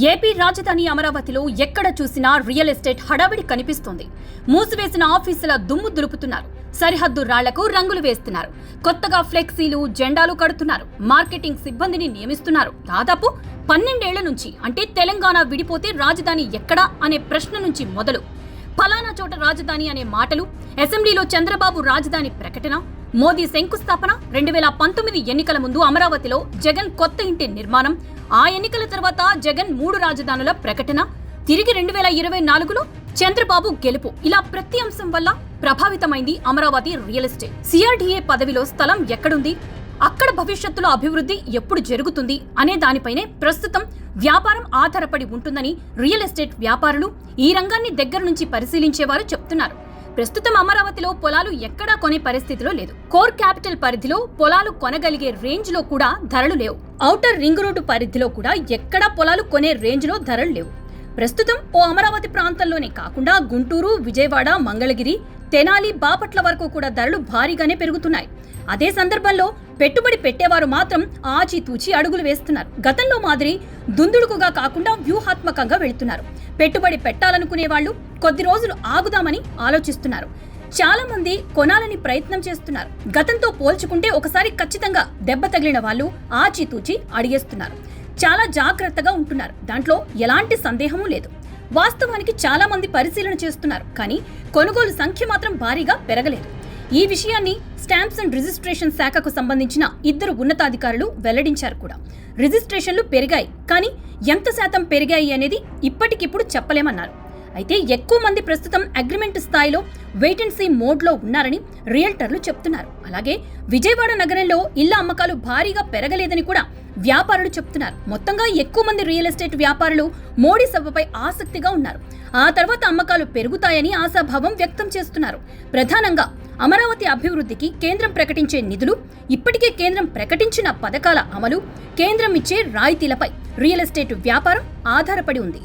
AP రాజధాని అమరావతిలో ఎక్కడ చూసినా రియల్ ఎస్టేట్ హడావిడి కనిపిస్తోంది. మూసివేసిన ఆఫీసుల దుమ్ము దులుపుతున్నారు. సరిహద్దు రాళ్లకు రంగులు వేస్తున్నారు. కొత్తగా ఫ్లెక్సీలు, జెండాలు కడుతున్నారు. మార్కెటింగ్ సిబ్బందిని నియమిస్తున్నారు. దాదాపు 12 ఏళ్ల నుంచి, అంటే తెలంగాణ విడిపోతే రాజధాని ఎక్కడా అనే ప్రశ్న నుంచి మొదలు ఫలానా చోట రాజధాని అనే మాటలు, అసెంబ్లీలో చంద్రబాబు రాజధాని ప్రకటన, మోదీ శంకుస్థాపన, 2019 ఎన్నికల ముందు అమరావతిలో జగన్ కొత్త ఇంటి నిర్మాణం, ఆ ఎన్నికల తర్వాత జగన్ 3 రాజధానుల ప్రకటన, తిరిగి 2024లో చంద్రబాబు గెలుపు, ఇలా ప్రతి అంశం వల్ల ప్రభావితమైంది అమరావతి రియల్ ఎస్టేట్. సిఆర్డీఏ పదవిలో స్థలం ఎక్కడుంది, అక్కడ భవిష్యత్తులో అభివృద్ధి ఎప్పుడు జరుగుతుంది అనే దానిపైనే ప్రస్తుతం వ్యాపారం ఆధారపడి ఉంటుందని రియల్ ఎస్టేట్ వ్యాపారులు, ఈ రంగాన్ని దగ్గర నుంచి పరిశీలించేవారు చెప్తున్నారు. ప్రస్తుతం అమరావతిలో పొలాలు ఎక్కడా కొనే పరిస్థితిలో లేదు. కోర్ క్యాపిటల్ పరిధిలో పొలాలు కొనగలిగే రేంజ్ లో కూడా ధరలు లేవు. ఔటర్ రింగ్ రోడ్డు పరిధిలో కూడా ఎక్కడా పొలాలు కొనే రేంజ్ లో ధరలు లేవు. ప్రస్తుతం ఓ అమరావతి ప్రాంతంలోనే కాకుండా గుంటూరు, విజయవాడ, మంగళగిరి, తెనాలి, బాపట్ల వరకు కూడా ధరలు భారీగానే పెరుగుతున్నాయి. అదే సందర్భంలో పెట్టుబడి పెట్టేవారు మాత్రం ఆచితూచి అడుగులు వేస్తున్నారు. గతంలో మాదిరి దుందుడుకుగా కాకుండా వ్యూహాత్మకంగా వెళుతున్నారు. పెట్టుబడి పెట్టాలనుకునే వాళ్ళు కొద్ది రోజులు ఆగుదామని ఆలోచిస్తున్నారు. చాలా మంది కొనాలని ప్రయత్నం చేస్తున్నారు. గతంతో పోల్చుకుంటే ఒకసారి ఖచ్చితంగా దెబ్బ తగిలిన వాళ్ళు ఆచితూచి అడిగేస్తున్నారు. చాలా జాగ్రత్తగా ఉంటున్నారు. దాంట్లో ఎలాంటి సందేహమూ లేదు. వాస్తవానికి చాలా మంది పరిశీలన చేస్తున్నారు, కానీ కొనుగోలు సంఖ్య మాత్రం భారీగా పెరగలేదు. ఈ విషయాన్ని స్టాంప్స్ అండ్ రిజిస్ట్రేషన్ శాఖకు సంబంధించిన 2 ఉన్నతాధికారులు వెల్లడించారు కూడా. రిజిస్ట్రేషన్లు పెరిగాయి, కానీ ఎంత శాతం పెరిగాయి అనేది ఇప్పటికిప్పుడు చెప్పలేమన్నారు. అయితే ఎక్కువ మంది ప్రస్తుతం అగ్రిమెంట్ స్థాయిలో వెయిట్ అండ్ సీ మోడ్లో ఉన్నారని రియల్టర్లు చెప్తున్నారు. అలాగే విజయవాడ నగరంలో ఇళ్ల అమ్మకాలు భారీగా పెరగలేదని కూడా వ్యాపారులు చెప్తున్నారు. మొత్తంగా ఎక్కువ మంది రియల్ ఎస్టేట్ వ్యాపారులు మోడీ సభపై ఆసక్తిగా ఉన్నారు. ఆ తర్వాత అమ్మకాలు పెరుగుతాయని ఆశాభావం వ్యక్తం చేస్తున్నారు. ప్రధానంగా అమరావతి అభివృద్ధికి కేంద్రం ప్రకటించే నిధులు, ఇప్పటికే కేంద్రం ప్రకటించిన పథకాల అమలు, కేంద్రం ఇచ్చే రాయితీలపై రియల్ ఎస్టేట్ వ్యాపారం ఆధారపడి ఉంది.